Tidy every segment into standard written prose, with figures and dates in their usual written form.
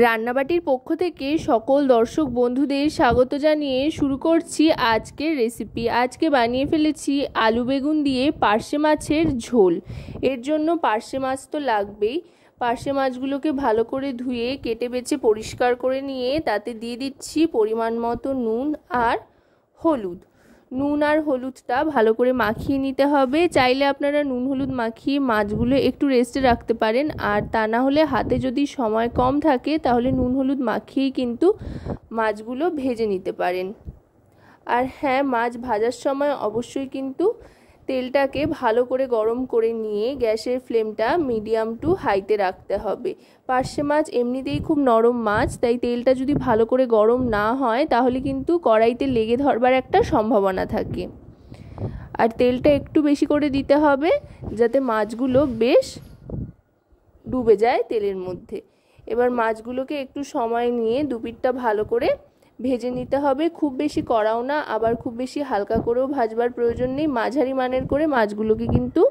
রান্নাবাটির পক্ষ থেকে সকল দর্শক বন্ধুদের স্বাগত জানিয়ে শুরু করছি আজকের রেসিপি। আজকে বানিয়ে ফেলেছি আলু বেগুন দিয়ে পার্শে মাছের ঝোল। এর জন্য পার্শে মাছ তো লাগবেই। পার্শে মাছগুলোকে ভালো করে ধুয়ে কেটে বেছে পরিষ্কার করে নিয়ে তাতে দিয়ে দিচ্ছি পরিমাণ মতো নুন আর হলুদ। নুন আর হলুদটা ভালো করে মাখিয়ে নিতে হবে। চাইলে আপনারা নুন হলুদ মাখিয়ে মাছগুলো একটু রেস্টে রাখতে পারেন, আর তা না হলে হাতে যদি সময় কম থাকে তাহলে নুন হলুদ মাখিয়েই কিন্তু মাছগুলো ভেজে নিতে পারেন। আর হ্যাঁ, মাছ ভাজার সময় অবশ্যই কিন্তু তেলটাকে ভালো করে গরম করে নিয়ে গ্যাসের ফ্লেমটা মিডিয়াম টু হাইতে রাখতে হবে। পার্শে মাছ এমনিতেই খুব নরম মাছ, তাই তেলটা যদি ভালো করে গরম না হয় তাহলে কিন্তু কড়াইতে লেগে ধরবার একটা সম্ভাবনা থাকে। আর তেলটা একটু বেশি করে দিতে হবে যাতে মাছগুলো বেশ ডুবে যায় তেলের মধ্যে। এবার মাছগুলোকে একটু সময় নিয়ে দুপিঠটা ভালো করে ভেজে নিতে হবে। খুব বেশি কড়াও না, আবার খুব বেশি হালকা করেও ভাজবার প্রয়োজন নেই। মাঝারি মানের করে মাছগুলোকে কিন্তু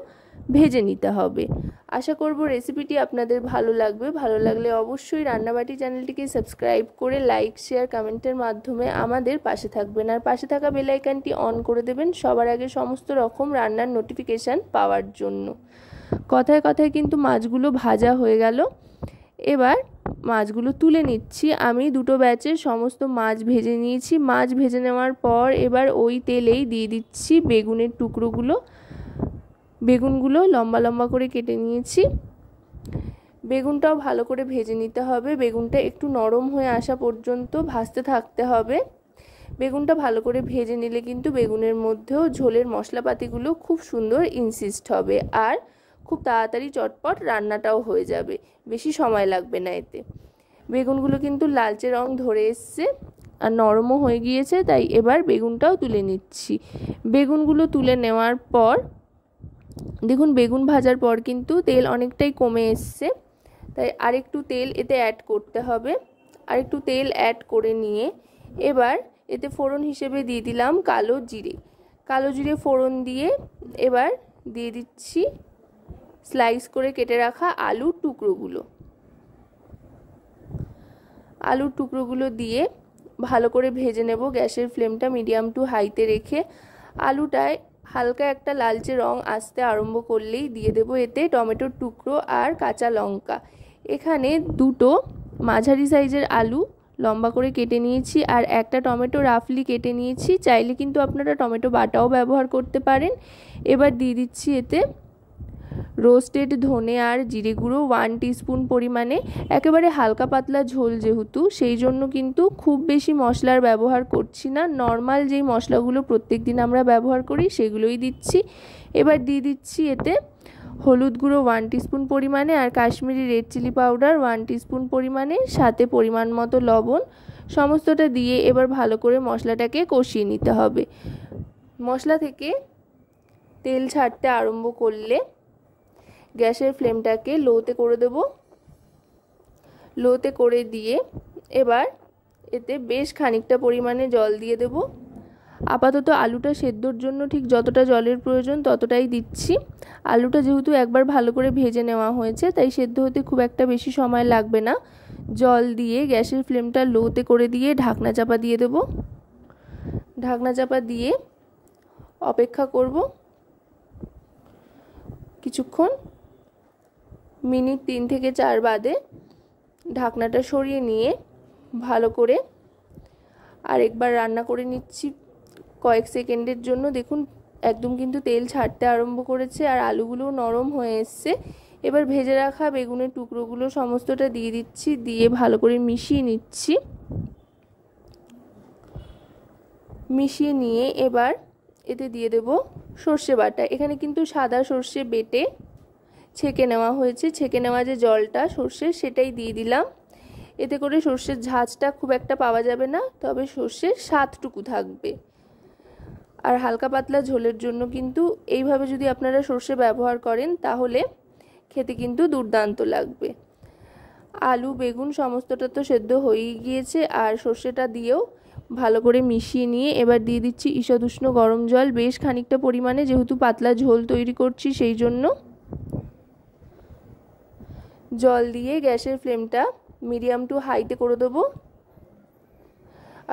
ভেজে নিতে হবে। আশা করব রেসিপিটি আপনাদের ভালো লাগবে। ভালো লাগলে অবশ্যই রান্নাবাটি চ্যানেলটিকে সাবস্ক্রাইব করে লাইক, শেয়ার, কমেন্টের মাধ্যমে আমাদের পাশে থাকবেন। আর পাশে থাকা বেল আইকনটি অন করে দেবেন সবার আগে সমস্ত রকম রান্নার নোটিফিকেশান পাওয়ার জন্য। কথায় কথায় কিন্তু মাছগুলো ভাজা হয়ে গেল। এবার মাছগুলো তুলে নিচ্ছি। আমি দুটো ব্যাচের সমস্ত মাছ ভেজে নিয়েছি। মাছ ভেজে নেওয়ার পর এবার ওই তেলেই দিয়ে দিচ্ছি বেগুনের টুকরোগুলো। বেগুনগুলো লম্বা লম্বা করে কেটে নিয়েছি। বেগুনটাও ভালো করে ভেজে নিতে হবে। বেগুনটা একটু নরম হয়ে আসা পর্যন্ত ভাজতে থাকতে হবে। বেগুনটা ভালো করে ভেজে নিলে কিন্তু বেগুনের মধ্যেও ঝোলের মশলাপাতিগুলো খুব সুন্দর ইনসিস্ট হবে, আর খুব তাড়াতাড়ি চটপট রান্নাটাও হয়ে যাবে, বেশি সময় লাগবে না এতে। বেগুনগুলো কিন্তু লালচে রং ধরে এসছে আর নরমও হয়ে গিয়েছে, তাই এবার বেগুনটাও তুলে নিচ্ছি। বেগুনগুলো তুলে নেওয়ার পর দেখুন, বেগুন ভাজার পর কিন্তু তেল অনেকটাই কমে এসছে, তাই আরেকটু তেল এতে অ্যাড করতে হবে। আরেকটু তেল অ্যাড করে নিয়ে এবার এতে ফোড়ন হিসেবে দিয়ে দিলাম কালো জিরে। কালো জিরে ফোড়ন দিয়ে এবার দিয়ে দিচ্ছি স্লাইস করে কেটে রাখা আলুর টুকরোগুলো। আলুর টুকরোগুলো দিয়ে ভালো করে ভেজে নেব গ্যাসের ফ্লেমটা মিডিয়াম টু হাইতে রেখে। আলুটায় হালকা একটা লালচে রং আসতে আরম্ভ করলেই দিয়ে দেব এতে টমেটোর টুকরো আর কাঁচা লঙ্কা। এখানে দুটো মাঝারি সাইজের আলু লম্বা করে কেটে নিয়েছি, আর একটা টমেটো রাফলি কেটে নিয়েছি। চাইলে কিন্তু আপনারা টমেটো বাটাও ব্যবহার করতে পারেন। এবার দিয়ে দিচ্ছি এতে রোস্টেড ধনে আর জিরে গুঁড়ো 1 টিস্পুন পরিমাণে। একেবারে হালকা পাতলা ঝোল যেহেতু, সেই জন্য কিন্তু খুব বেশি মশলার ব্যবহার করছি না। নর্মাল যেই মশলাগুলো প্রত্যেক দিন আমরা ব্যবহার করি সেগুলোই দিচ্ছি। এবার দিয়ে দিচ্ছি এতে হলুদ গুঁড়ো 1 টিস্পুন পরিমাণে আর Kashmiri red chilli powder 1 teaspoon পরিমাণে, সাথে পরিমাণ মতো লবণ। সমস্তটা দিয়ে এবার ভালো করে মশলাটাকে কষিয়ে নিতে হবে। মশলা থেকে তেল ছাড়তে আরম্ভ করলে গ্যাসের ফ্লেমটাকে লোতে করে দেব। লোতে করে দিয়ে এবার এতে বেশ খানিকটা পরিমাণে জল দিয়ে দেব। আপাতত আলুটা সেদ্ধর জন্য ঠিক যতটা জলের প্রয়োজন ততটাই দিচ্ছি। আলুটা যেহেতু একবার ভালো করে ভেজে নেওয়া হয়েছে, তাই সেদ্ধ হতে খুব একটা বেশি সময় লাগবে না। জল দিয়ে গ্যাসের ফ্লেমটা লোতে করে দিয়ে ঢাকনা চাপা দিয়ে দেব। ঢাকনা চাপা দিয়ে অপেক্ষা করব কিছুক্ষণ। মিনিট 3 থেকে 4 বাদে ঢাকনাটা সরিয়ে নিয়ে ভালো করে আরেকবার রান্না করে নিচ্ছি কয়েক সেকেন্ডের জন্য। দেখুন, একদম কিন্তু তেল ছাড়তে আরম্ভ করেছে আর আলুগুলো নরম হয়ে এসছে। এবার ভেজে রাখা বেগুনের টুকরোগুলো সমস্তটা দিয়ে দিচ্ছি, দিয়ে ভালো করে মিশিয়ে নিচ্ছি। মিশিয়ে নিয়ে এবার এতে দিয়ে দেব সর্ষে বাটা। এখানে কিন্তু সাদা সর্ষে বেটে ছেঁকে নেওয়া হয়েছে। ছেঁকে নেওয়া যে জলটা সর্ষের, সেটাই দিয়ে দিলাম। এতে করে সর্ষের ঝাঁঝটা খুব একটা পাওয়া যাবে না, তবে সর্ষের স্বাদটুকু থাকবে। আর হালকা পাতলা ঝোলের জন্য কিন্তু এইভাবে যদি আপনারা সর্ষে ব্যবহার করেন তাহলে খেতে কিন্তু দুর্দান্ত লাগবে। আলু বেগুন সমস্তটা তো সেদ্ধ হয়েই গিয়েছে, আর সর্ষেটা দিয়েও ভালো করে মিশিয়ে নিয়ে এবার দিয়ে দিচ্ছি ঈষৎ উষ্ণ গরম জল বেশ খানিকটা পরিমাণে, যেহেতু পাতলা ঝোল তৈরি করছি সেই জন্য। জল দিয়ে গ্যাসের ফ্লেমটা মিডিয়াম টু হাইতে করে দেবো।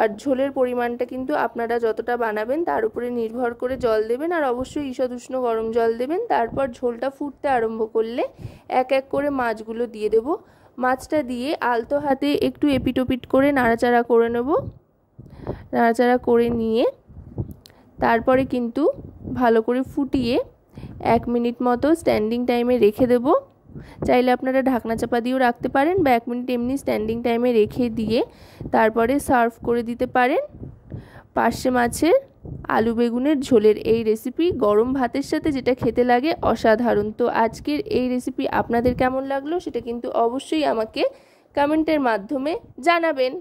আর ঝোলের পরিমাণটা কিন্তু আপনারা যতটা বানাবেন তার উপরে নির্ভর করে জল দেবেন, আর অবশ্যই ঈষৎ উষ্ণ গরম জল দেবেন। তারপর ঝোলটা ফুটতে আরম্ভ করলে এক এক করে মাছগুলো দিয়ে দেব। মাছটা দিয়ে আলতো হাতে একটু এপিটোপিট করে নাড়াচাড়া করে নেব। নাড়াচাড়া করে নিয়ে তারপরে কিন্তু ভালো করে ফুটিয়ে 1 মিনিট মতো স্ট্যান্ডিং টাইমে রেখে দেব। চাইলে আপনারা ঢাকনা চাপা দিয়েও রাখতে পারেন বা 1 মিনিট এমনি স্ট্যান্ডিং টাইমে রেখে দিয়ে তারপরে সার্ভ করে দিতে পারেন। পার্শে মাছের আলু বেগুনের ঝোলের এই রেসিপি গরম ভাতের সাথে যেটা খেতে লাগে অসাধারণ। তো আজকের এই রেসিপি আপনাদের কেমন লাগলো সেটা কিন্তু অবশ্যই আমাকে কমেন্টের মাধ্যমে জানাবেন।